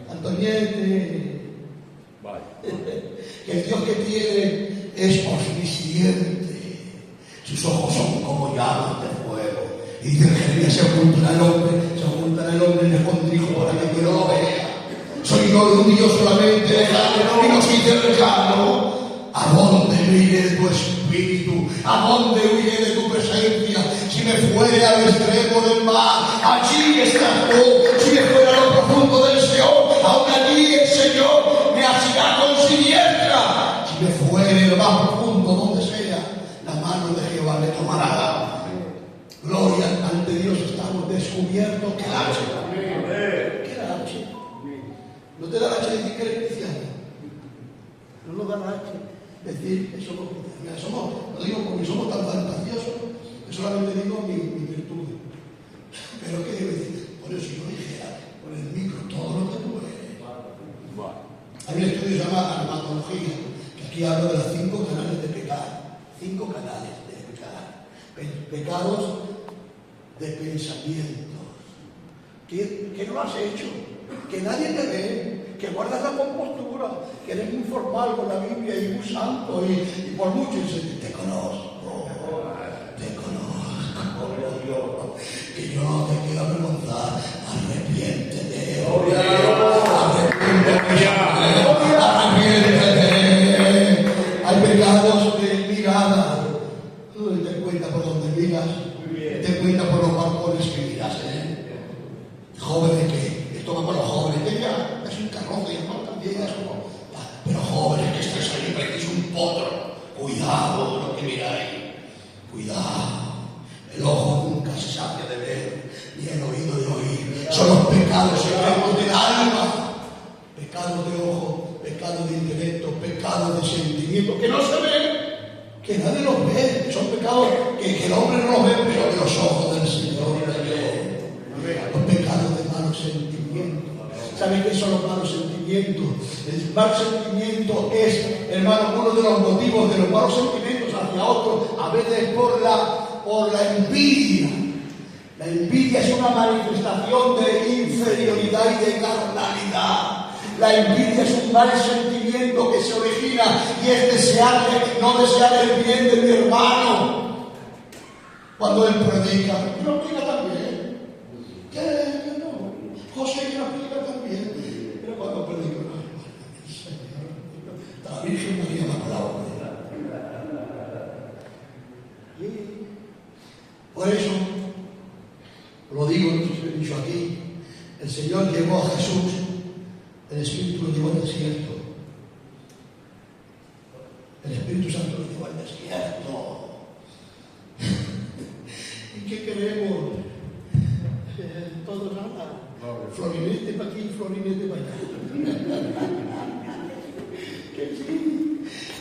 Antoniete. Que el Dios que tiene es omnisciente. Sus ojos son como llamas de fuego. Y dice que Jeremías se oculta al hombre en el escondrijo para que no lo vea. Soy yo un Dios solamente lejano y no soy cercano. ¿A dónde me iré de tu espíritu? ¿A dónde huiré de tu presencia? Si me fuere al extremo del mar, allí estás tú. Si me fuera a lo profundo del Seol, aún allí el Señor me asirá con siniestra. Si me fuere lo más profundo, donde sea, la mano de Jehová me tomará. Gloria ante Dios, estamos descubiertos. ¿Qué hace? ¿Qué hace? ¿No te da la H de decir que eres cristiano? No nos da la H decir que somos cristianos. No digo porque somos tan fantasiosos, que solamente digo mi virtud. Pero ¿qué debo decir? Por eso si yo dijera, por el micro, todo lo que tú eres. Hay un estudio que se llama Armatología, que aquí habla de los 5 canales de pecado. 5 canales de pecado. Pecados de pensamientos. ¿Qué no has hecho? Que nadie te ve, que guardas la compostura, que eres muy formal con la Biblia y muy santo y por mucho te conozco, Dios, que yo no te quiero avergonzar. Arrepiéntete, arrepiéntete. Hay pecados de mirada. Te cuenta por donde miras, te cuenta por los balcones que miras, jóvenes que esto va con los jóvenes, que ya es un carrozo y no también es como, pero jóvenes que estáis ahí, parecéis un potro. Cuidado lo que miráis, cuidado. El ojo nunca se sacia de ver, ni el oído de oír. Son los pecados secretos del alma. Pecados de ojo, pecados de intelecto, pecados de sentimiento, que no se ven, que nadie los ve. Son pecados que el hombre no los ve, pero que los ojos del Señor los ven. Los pecados de malos sentimientos. ¿Saben qué son los malos sentimientos? El mal sentimiento es, hermano, uno de los motivos de los malos sentimientos hacia otros, a veces por la envidia. La envidia es una manifestación de inferioridad y de carnalidad. La envidia es un mal sentimiento que se origina y es no desear el bien de mi hermano. Cuando él predica, yo lo predica también. Que no. José yo lo predica también. Pero cuando predico, el Señor, la Virgen María me aplaude. Por eso, lo digo, lo he dicho aquí, el Señor llevó a Jesús, el Espíritu lo llevó al desierto. El Espíritu Santo lo llevó al desierto. ¿Y qué queremos? Todo nada. Florinete para aquí, florinete para allá. Que sí.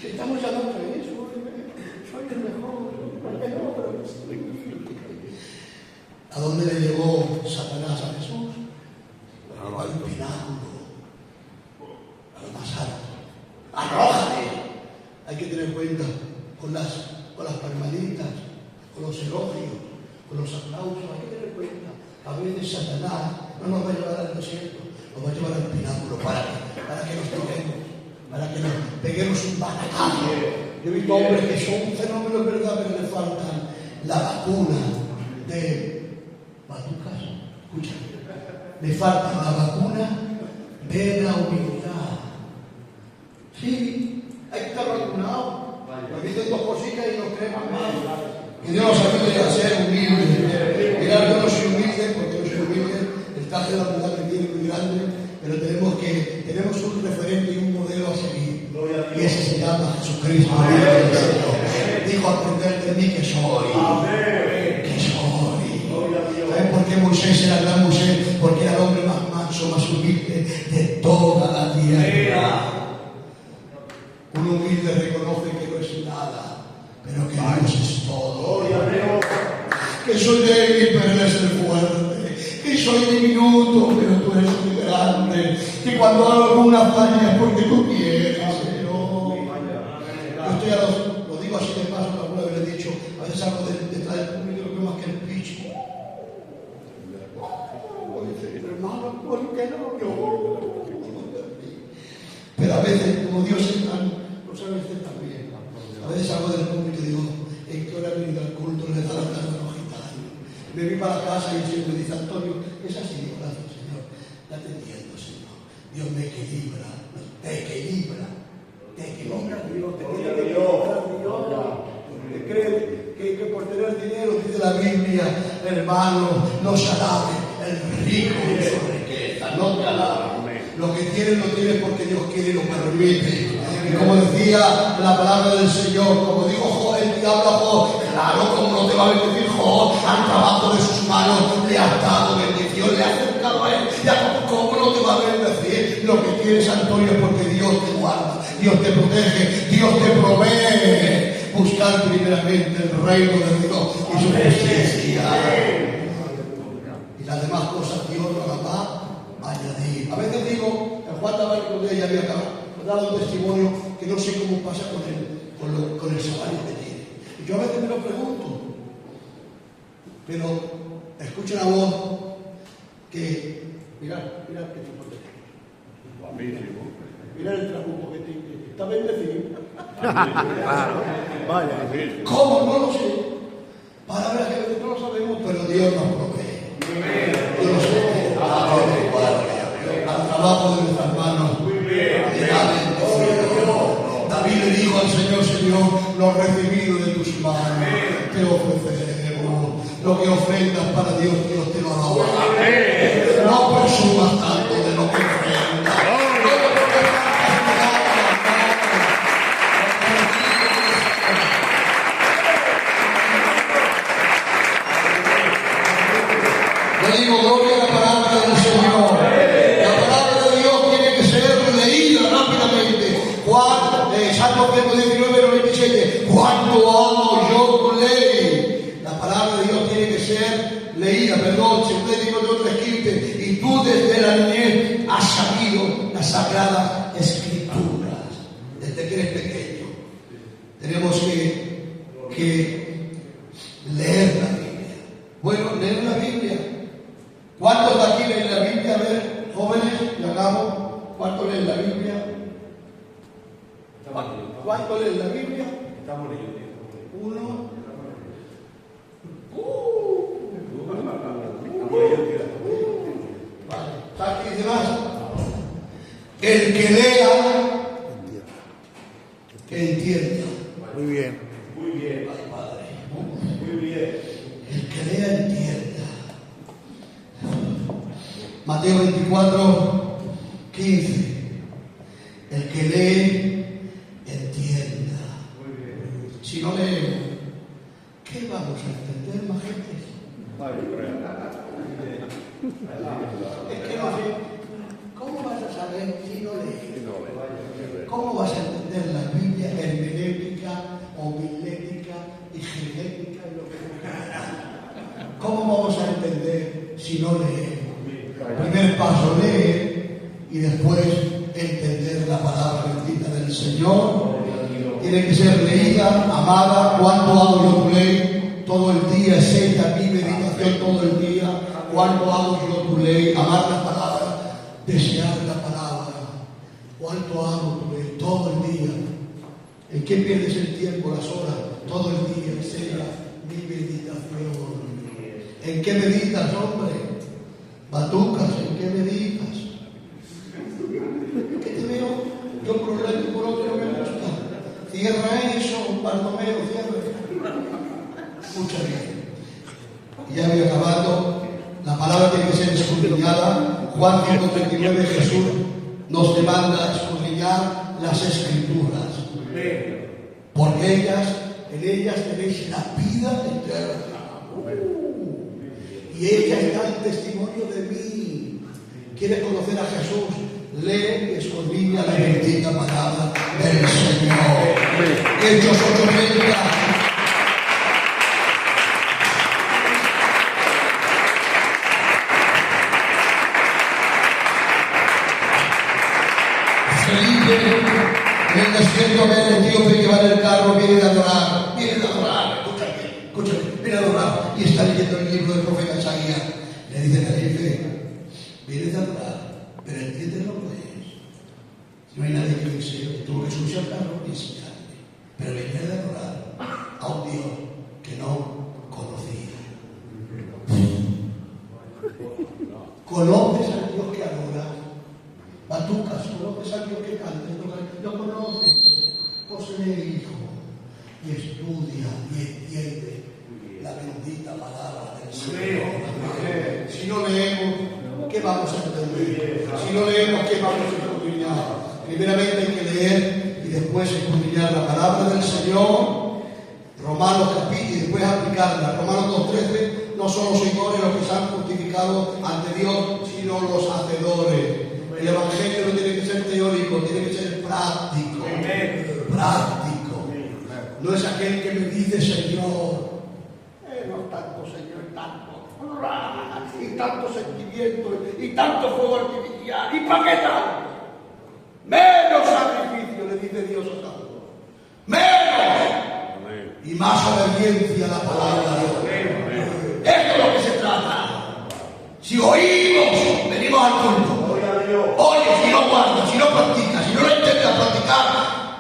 Estamos llamando a eso. Soy el mejor. ¿Por qué no? Pero ¿a dónde le llevó Satanás a Jesús? Al pináculo, a lo más alto. ¡Arrójale! Hay que tener cuenta con las palmaditas, con los elogios, con los aplausos. Hay que tener cuenta. A veces Satanás no nos va a llevar al desierto, nos va a llevar al pináculo para que nos toquemos, para que nos peguemos un batacazo. Yo he visto hombres que son un fenómeno, es verdad, pero le faltan la vacuna de batucas. Escucha, le falta la vacuna de la humildad. Sí, hay que estar vacunado. Nos dicen dos cositas y nos creemos más. Que Dios nos ayude a ser humildes. Mirad, yo no soy humilde porque no soy humilde. El traje de la humildad que tiene es muy grande, pero tenemos un referente y un modelo a seguir. Y ese se llama Jesucristo. Dijo: aprender de mí que soy. Que soy. ¿Sabes por qué Moisés era el gran Moisés? Porque era el hombre más manso, más humilde de toda la tierra. Un humilde reconoce que no es nada, pero que Dios es todo. Que soy débil, pero Él es el fuerte. Que soy diminuto, pero tú eres muy grande. Que cuando hago alguna falla es porque tú quieres, Señor. Yo lo digo así de paso, que alguna vez le he dicho, a veces algo detrás del público lo veo más que el picho. Hermano, ¿por qué no? Pero a veces, como Dios es tan, no sabe usted también. A veces salgo del público y digo: ¿en qué hora he venido al culto? Le da la tarde a los gitanos. Me voy para la casa y el Señor me dice: Antonio, es así. Digo: gracias, Señor. Ya te entiendo, Señor. Dios me equilibra. Te equilibra. Te equilibra, Dios. Te tiene que equilibrar, Dios. ¿Te crees que por tener dinero, dice la Biblia, hermano, no se alabe el rico en su riqueza? No te alabe. Lo que tiene lo tiene porque Dios quiere y lo permite. Y como decía la palabra del Señor, como dijo el diablo a Job, claro, como no te va a bendecir Job, al trabajo de sus manos le ha dado bendición, le ha acercado a él. Ya, ¿cómo no te va a bendecir? Lo que tienes, Antonio, es porque Dios te guarda, Dios te protege, Dios te provee. Buscar primeramente el reino de Dios y su justicia. Y las demás cosas Dios no las va a añadir. A veces digo, el Juan Tabarco de ella había dado un testimonio que no sé cómo pasa con el salario que tiene. Y yo a veces me lo pregunto, pero escucho una voz que, mirad qué tipo de... Guapísimo. Mirad el trabuco que tiene. Está bendecido. Vaya, ¿Cómo? No lo sé. Palabras que a veces no lo sabemos, pero Dios nos provee. Dios nos provee. Al trabajo de nuestras manos. David le dijo al Señor: Señor, lo recibido de tus manos te ofreceremos. Lo que ofrendas para Dios, Dios te lo dará. No presumas tanto de lo que ofrendas. Yo digo: gloria a la palabra del Señor. La palabra de Dios tiene que ser leída rápidamente. Salmo 119, 97. Cuánto amo yo tu ley. La palabra de Dios tiene que ser leída. Perdón, si usted dijo de otra escrita, y tú desde la niñez has sabido las sagradas escrituras. Desde que eres pequeño. Tenemos que leer la Biblia. Bueno, leer la Biblia. ¿Cuántos de aquí leen la Biblia? A ver, jóvenes, y hagamos. ¿Cuántos leen la Biblia? ¿Cuántos leen la Biblia? Estamos leyendo. Uno. Vale. ¿Sabes qué dice más? El que lea, que entienda. Muy bien. Muy bien. Ay, Padre. Muy bien. El que lea, entienda. Mateo 24, 15. El que lee, entienda. Si no leemos, ¿qué vamos a entender, más gente? Es que no sé. ¿Cómo vas a saber si no lees? ¿Cómo vas a entender la Biblia, si no leemos. Primer paso, leer y después entender la palabra bendita del Señor. Tiene que ser leída, amada. ¿Cuánto hago yo tu ley? Todo el día es ella mi meditación todo el día. ¿Cuánto hago yo tu ley? Amar la palabra, desear la palabra. ¿Cuánto hago tu ley? Todo el día. ¿En qué pierdes el tiempo, las horas? Todo el día es ella mi meditación. ¿En qué meditas, hombre? Batucas, ¿en qué meditas? ¿Qué te veo? Yo por un lado y por otro no me gusta. Cierra eso, Bartomeo, cierra. Escucha bien. Y ya voy acabando. La palabra tiene que ser escudriñada. Juan 5:39, Jesús nos demanda escudriñar las Escrituras. Porque en ellas tenéis la vida eterna. Y ellas dan testimonio de mí. ¿Quieres conocer a Jesús? Lee y escudriña la bendita palabra del Señor. Hechos 8:30. Felipe, en el desierto, ve el etíope que va en el carro, viene de adorar, escúchame, viene a adorar, y está leyendo el libro del profeta Isaías. Le dice Felipe, viene de adorar, pero entiende lo que es. No hay nadie que le dice, tuvo que subirse al carro y enseñarle, pero venía de adorar a un Dios que no conocía. ¿Conoces al Dios que adora? Batucas, conoces al Dios que canta, lo conoces, pues lee, hijo, y estudia y entiende la bendita palabra del Señor. Si no leemos, ¿qué vamos a entender? Si no leemos, ¿qué vamos a escudriñar? Primeramente hay que leer y después escudriñar la palabra del Señor. Romanos capítulo y después aplicarla. Romanos 2:13, no son los seguidores los que se han justificado ante Dios, sino los hacedores. El Evangelio no tiene que ser teórico, tiene que ser práctico. Práctico. No es aquel que me dice, Señor, no tanto, Señor, tanto. Y tanto sentimiento, y tanto fuego artificial. ¿Y para qué tanto? Menos sacrificio, le dice Dios a tanto. Menos. Y más obediencia a la palabra de Dios. Esto es lo que se trata. Si oímos, venimos al culto. Oye, si no guardas, si no practicas, si no lo intentas practicar,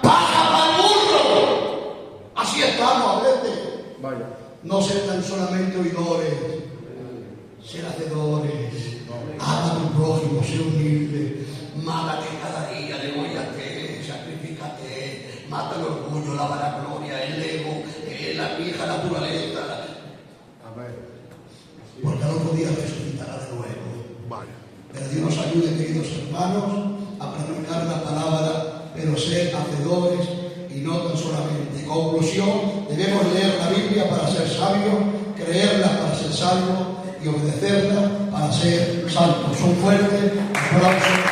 pasa para el burro. Así estamos a veces. Vaya. No ser tan solamente oidores, ser hacedores. Ama a tu prójimo, sé humilde. Mátate cada día, dególlate, sacrifícate. Mata el orgullo, la vanagloria, el ego, la vieja naturaleza. Amén. Porque al otro día resucitará de nuevo. Vaya. Pero Dios nos ayude, queridos hermanos, a predicar la palabra, pero ser hacedores y no tan solamente. Conclusión, debemos leer la Biblia para ser sabios, creerla para ser salvos y obedecerla para ser santos. Un fuerte aplauso.